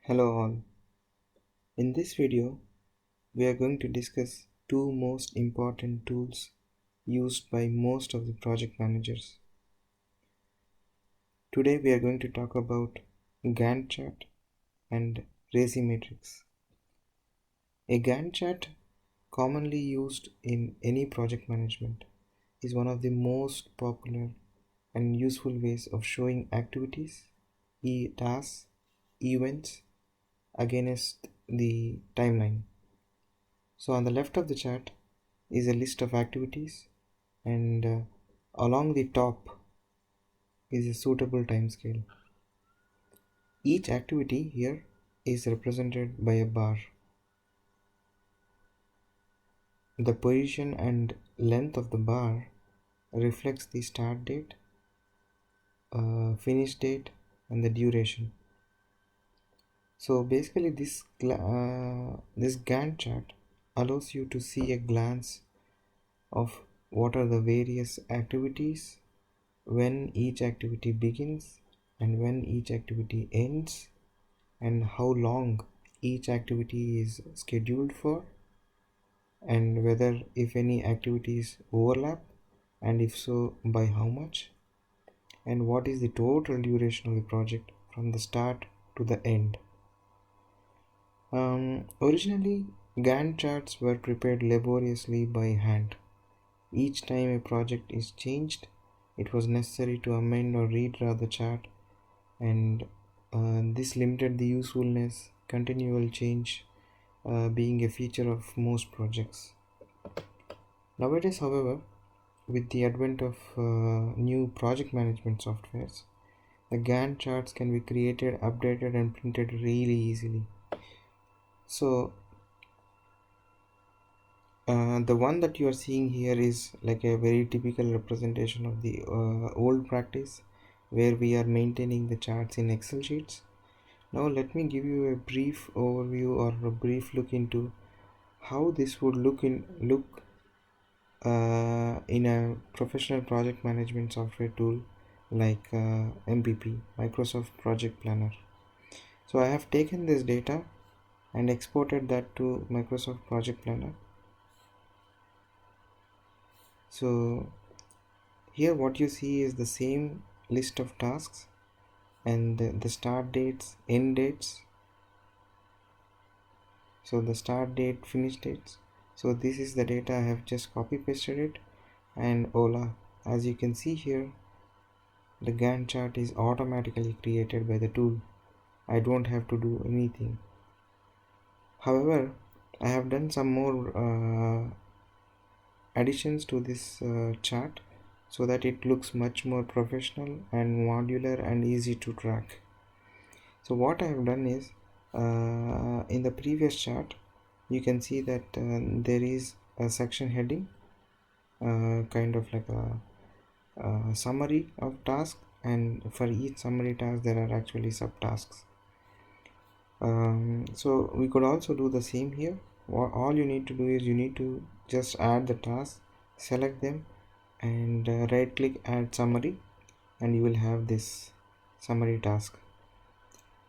Hello all. In this video, we are going to discuss two most important tools used by most of the project managers. Today we are going to talk about Gantt chart and RACI matrix. A Gantt chart, commonly used in any project management, is one of the most popular and useful ways of showing activities, tasks, events against the timeline. So on the left of the chart is a list of activities, and along the top is a suitable time scale. Each activity here is represented by a bar. The position and length of the bar reflects the start date, finish date, and the duration. So basically this Gantt chart allows you to see a glance of what are the various activities, when each activity begins and when each activity ends, and how long each activity is scheduled for, and whether if any activities overlap, and if so by how much, and what is the total duration of the project from the start to the end. Originally, Gantt charts were prepared laboriously by hand. Each time a project is changed, it was necessary to amend or redraw the chart, and this limited the usefulness, continual change being a feature of most projects. Nowadays, however, with the advent of new project management softwares, the Gantt charts can be created, updated, and printed really easily. So the one that you are seeing here is like a very typical representation of the old practice, where we are maintaining the charts in Excel sheets. Now let me give you a brief overview or a brief look into how this would look in a professional project management software tool like MPP, Microsoft Project Planner. So I have taken this data and exported that to Microsoft Project Planner. So here what you see is the same list of tasks and the start dates, end dates. So the start date, finish dates. So this is the data. I have just copy pasted it, and voila, as you can see here, the Gantt chart is automatically created by the tool. I don't have to do anything. However, I have done some more additions to this chart so that it looks much more professional and modular and easy to track. So what I have done is, in the previous chart you can see that there is a section heading, kind of like a summary of task, and for each summary task there are actually subtasks. So we could also do the same here. All you need to do is you need to just add the tasks, select them, and right click add summary, and you will have this summary task.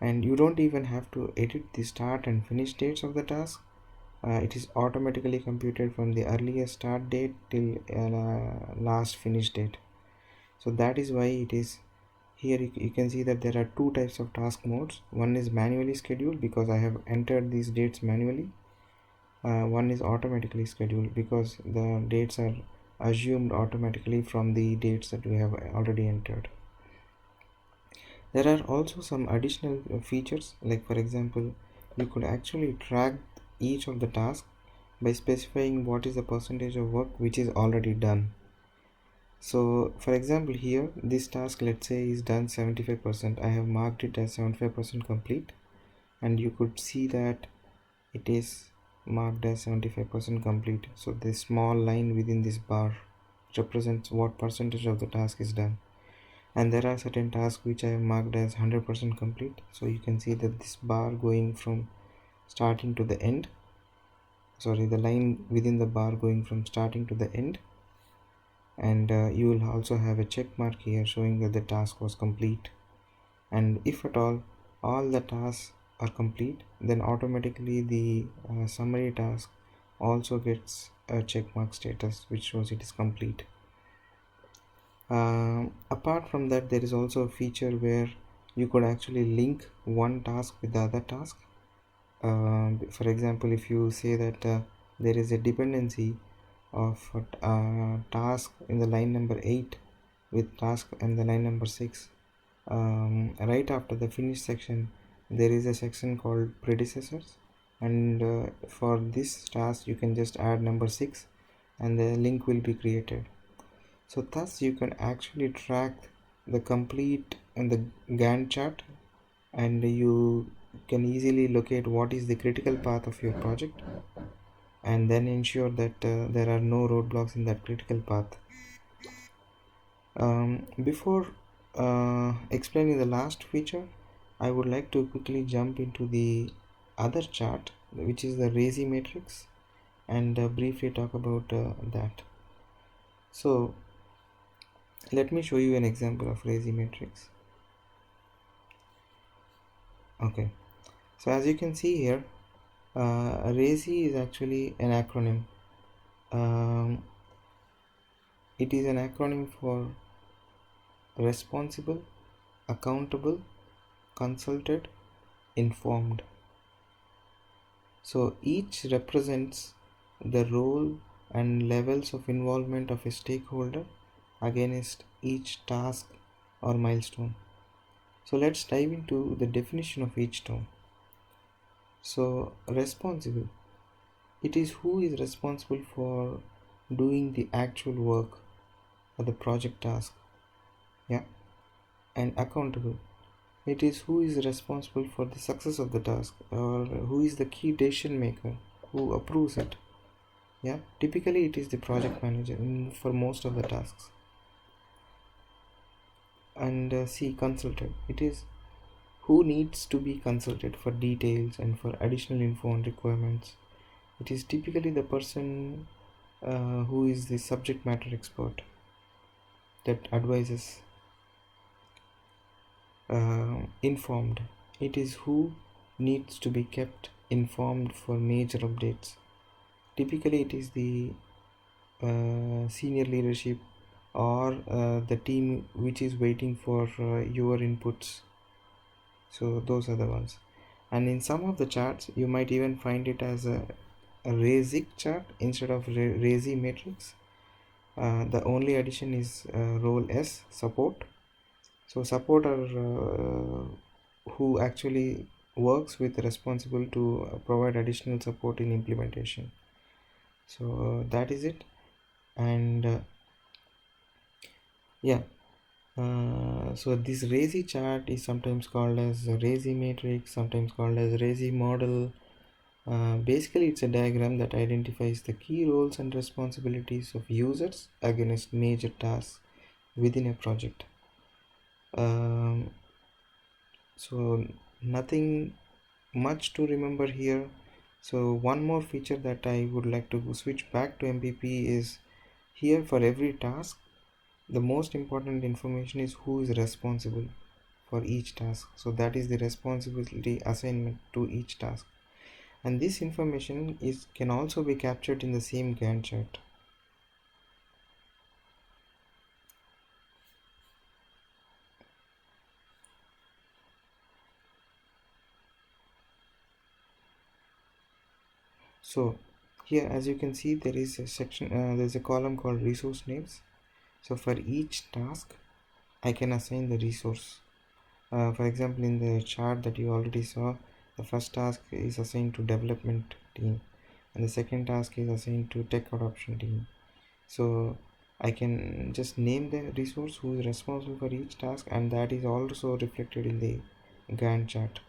And you don't even have to edit the start and finish dates of the task. It is automatically computed from the earliest start date till last finish date. So that is why it is here. You can see that there are two types of task modes. One is manually scheduled because I have entered these dates manually. One is automatically scheduled because the dates are assumed automatically from the dates that we have already entered. There are also some additional features, like for example, you could actually track each of the tasks by specifying what is the percentage of work which is already done. So for example, here this task, let's say, is done 75%. I have marked it as 75% complete, and you could see that it is marked as 75% complete. So this small line within this bar represents what percentage of the task is done. And there are certain tasks which I have marked as 100% complete. So you can see that this bar going from starting to the end, the line within the bar going from starting to the end, and you will also have a check mark here showing that the task was complete. And if at all the tasks are complete, then automatically the summary task also gets a check mark status which shows it is complete. Apart from that, there is also a feature where you could actually link one task with the other task. For example, if you say that there is a dependency of a task in the line number 8 with task in the line number 6, right after the finish section there is a section called predecessors, and for this task you can just add number 6 and the link will be created. So thus you can actually track the complete in the Gantt chart, and you can easily locate what is the critical path of your project and then ensure that there are no roadblocks in that critical path. Before explaining the last feature, I would like to quickly jump into the other chart, which is the RACI matrix, and briefly talk about that. So let me show you an example of RACI matrix. Okay, so as you can see here, RACI is actually an acronym. It is an acronym for responsible, accountable, consulted, informed. So each represents the role and levels of involvement of a stakeholder against each task or milestone. So let's dive into the definition of each term. So responsible, it is who is responsible for doing the actual work or the project task. Yeah. And accountable, it is who is responsible for the success of the task, or who is the key decision maker who approves it. Yeah, typically it is the project manager for most of the tasks. And C, consulted, it is who needs to be consulted for details and for additional info and requirements. It is typically the person who is the subject matter expert that advises. Informed, it is who needs to be kept informed for major updates. Typically it is the senior leadership or the team which is waiting for your inputs. So those are the ones. And in some of the charts you might even find it as a RACI chart instead of RACI matrix. The only addition is role S, support. So support are who actually works with responsible to provide additional support in implementation. So that is it. And yeah, so this RACI chart is sometimes called as a RACI matrix, sometimes called as RACI model. Basically it's a diagram that identifies the key roles and responsibilities of users against major tasks within a project. So nothing much to remember here. So one more feature that I would like to switch back to MPP is here for every task the most important information is who is responsible for each task. So that is the responsibility assignment to each task, and this information can also be captured in the same Gantt chart. So here as you can see there is a section, there's a column called resource names. So for each task I can assign the resource. For example, in the chart that you already saw, the first task is assigned to development team and the second task is assigned to tech adoption team. So I can just name the resource who is responsible for each task, and that is also reflected in the Gantt chart.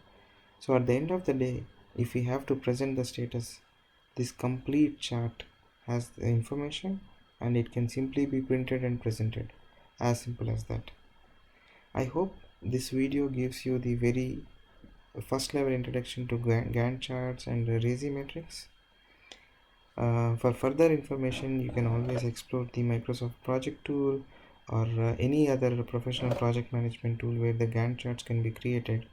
So at the end of the day, if we have to present the status, this complete chart has the information and it can simply be printed and presented. As simple as that. I hope this video gives you the very first level introduction to Gantt charts and RACI matrix. For further information, you can always explore the Microsoft project tool or any other professional project management tool where the Gantt charts can be created.